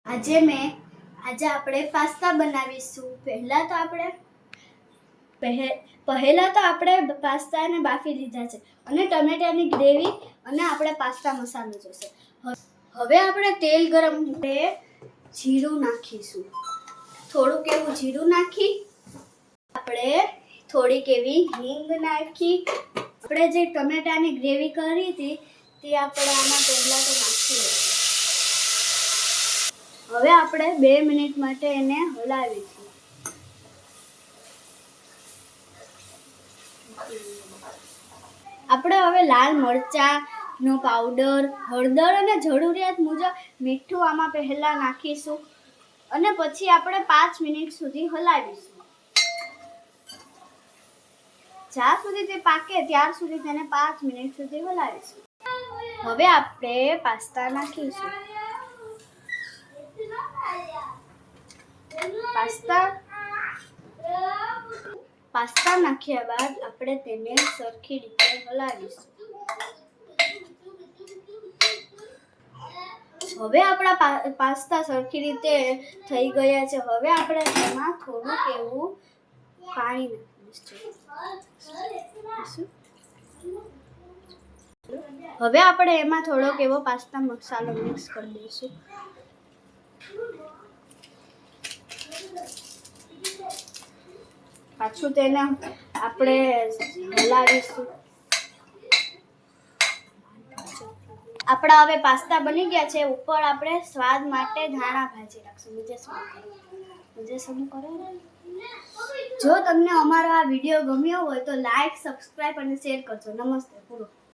આજે આપણે પાસ્તા બનાવીશું। પહેલા તો આપણે પાસ્તાને બાફી લીધા છે અને ટમેટાની ગ્રેવી અને આપણે પાસ્તા મસાલો જોશે। હવે આપણે તેલ ગરમ કરે જીરું નાખીશું। થોડુંક એવું જીરું નાખી આપણે થોડીક એવી હિંગ નાખી આપણે જે ટમેટાની ગ્રેવી કરી હતી તે આપણે આમાં પહેલા તો નાખી દઈશું। હવે આપણે 2 મિનિટ માટે એને હલાવીશું। આપણે હવે લાલ મરચાંનો પાવડર, હળદર અને જરૂરિયાત મુજબ મીઠું આમાં પહેલા નાખીશું અને પછી આપણે 5 મિનિટ સુધી હલાવીશું। જ્યાં સુધી તે પાકે ત્યાર સુધી તેને 5 મિનિટ સુધી હલાવીશું। હવે આપણે પાસ્તા નાખીશું। પાસ્તા નાખ્યા બાદ આપણે તેને સરખી રીતે હલાવીશું। હવે આપણા પાસ્તા સરખી રીતે થઈ ગયા છે। હવે આપણે તેમાં થોડુંક એવું પાણી નાખીશું। હવે આપણે એમાં થોડોક એવો પાસ્તા મસાલો મિક્સ કરી દઈશું। પાછું તેને આપણે હલાવીશું। આપણા હવે પાસ્તા બની ગયા છે। ઉપર આપણે સ્વાદ માટે ધાણા ભાજી નાખશું। જો તમને અમારો આ વિડીયો ગમ્યો હોય તો લાઈક, સબસ્ક્રાઇબ અને શેર કરજો। નમસ્તે પૂરો।